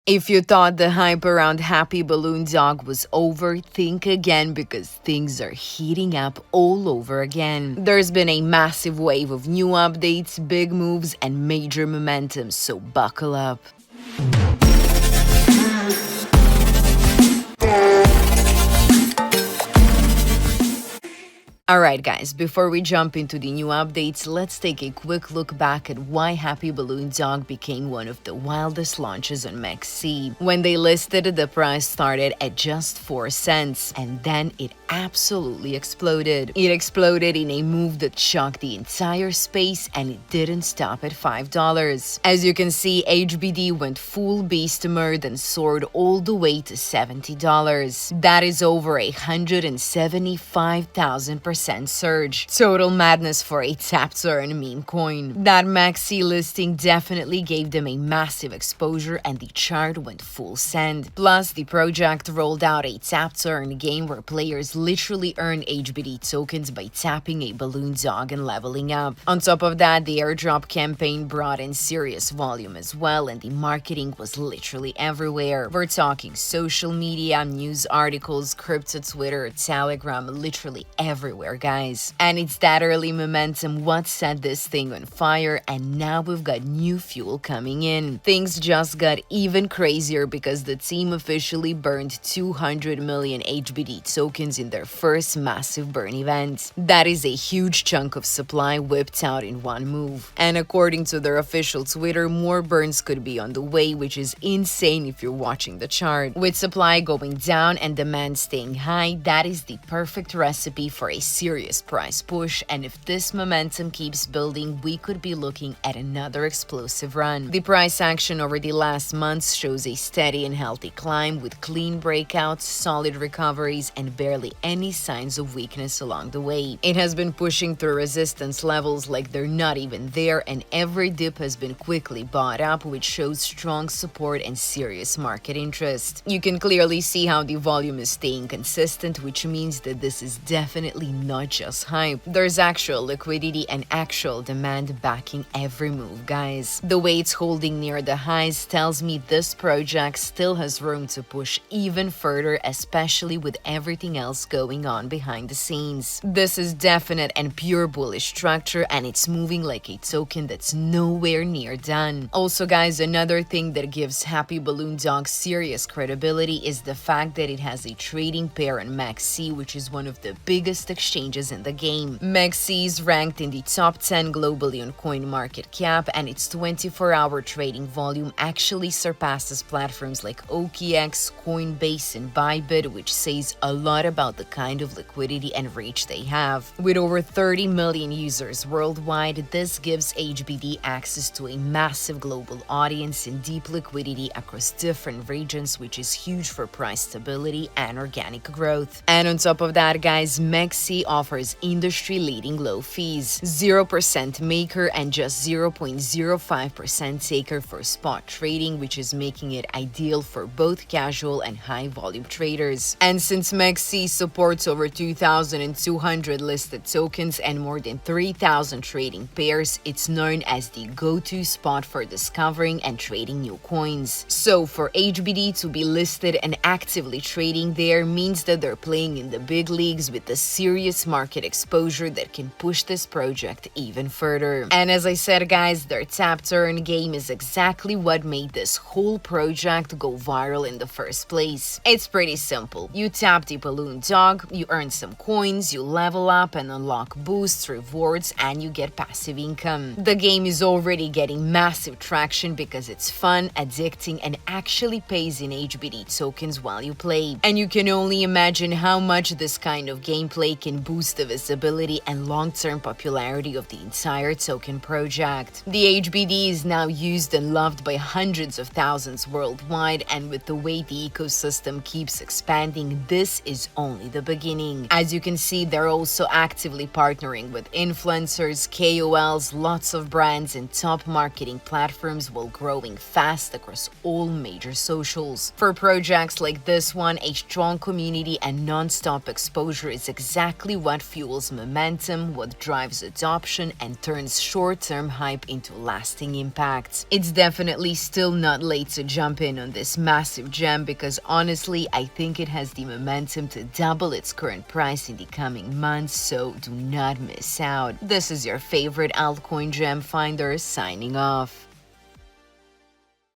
If you thought the hype around Happy Balloon Dog was over, think again because things are heating up all over again. There's been a massive wave of new updates, big moves, and major momentum, so buckle up. Alright guys, before we jump into the new updates, let's take a quick look back at why Happy Balloon Dog became one of the wildest launches on MEXC. When they listed it, the price started at just 4 cents, and then it absolutely exploded. It exploded in a move that shocked the entire space, and it didn't stop at $5. As you can see, HBD went full beast mode and soared all the way to $70. That is over 175,000% surge. Total madness for a tap-to-earn meme coin. That MEXC listing definitely gave them a massive exposure and the chart went full send. Plus, the project rolled out a tap-to-earn game where players literally earn HBD tokens by tapping a balloon dog and leveling up. On top of that, the airdrop campaign brought in serious volume as well, and the marketing was literally everywhere. We're talking social media, news articles, crypto Twitter, Telegram, literally everywhere, guys. And it's that early momentum what set this thing on fire, and now we've got new fuel coming in. Things just got even crazier because the team officially burned 200 million HBD tokens in their first massive burn event. That is a huge chunk of supply whipped out in one move. And according to their official Twitter, more burns could be on the way, which is insane if you're watching the chart. With supply going down and demand staying high, that is the perfect recipe for a serious price push, and if this momentum keeps building, we could be looking at another explosive run. The price action over the last months shows a steady and healthy climb with clean breakouts, solid recoveries, and barely any signs of weakness along the way. It has been pushing through resistance levels like they're not even there, and every dip has been quickly bought up, which shows strong support and serious market interest. You can clearly see how the volume is staying consistent, which means that this is definitely not just hype. There's actual liquidity and actual demand backing every move, guys. The way it's holding near the highs tells me this project still has room to push even further, especially with everything else going on behind the scenes. This is definite and pure bullish structure, and it's moving like a token that's nowhere near done. Also, guys, another thing that gives Happy Balloon Dog serious credibility is the fact that it has a trading pair on MEXC, which is one of the biggest exchanges in the game. MEXC is ranked in the top 10 globally on CoinMarketCap, and its 24-hour trading volume actually surpasses platforms like OKX, Coinbase, and Bybit, which says a lot about the kind of liquidity and reach they have. With over 30 million users worldwide, this gives HBD access to a massive global audience and deep liquidity across different regions, which is huge for price stability and organic growth. And on top of that, guys, MEXC offers industry-leading low fees, 0% maker and just 0.05% taker for spot trading, which is making it ideal for both casual and high-volume traders. And since MEXC supports over 2,200 listed tokens and more than 3,000 trading pairs, it's known as the go-to spot for discovering and trading new coins. So for HBD to be listed and actively trading there means that they're playing in the big leagues with the serious market exposure that can push this project even further. And as I said, guys, their tap-to-earn game is exactly what made this whole project go viral in the first place. It's pretty simple. You tap the balloon dog, you earn some coins, you level up and unlock boosts, rewards, and you get passive income. The game is already getting massive traction because it's fun, addicting, and actually pays in HBD tokens while you play. And you can only imagine how much this kind of gameplay can boost the visibility and long-term popularity of the entire token project. The HBD is now used and loved by hundreds of thousands worldwide, and with the way the ecosystem keeps expanding, this is only the beginning. As you can see, they're also actively partnering with influencers, KOLs, lots of brands, and top marketing platforms while growing fast across all major socials. For projects like this one, a strong community and non-stop exposure is exactly exactly what fuels momentum, what drives adoption, and turns short-term hype into lasting impacts. It's definitely still not late to jump in on this massive gem because honestly, I think it has the momentum to double its current price in the coming months, so do not miss out. This is your favorite altcoin gem finder signing off.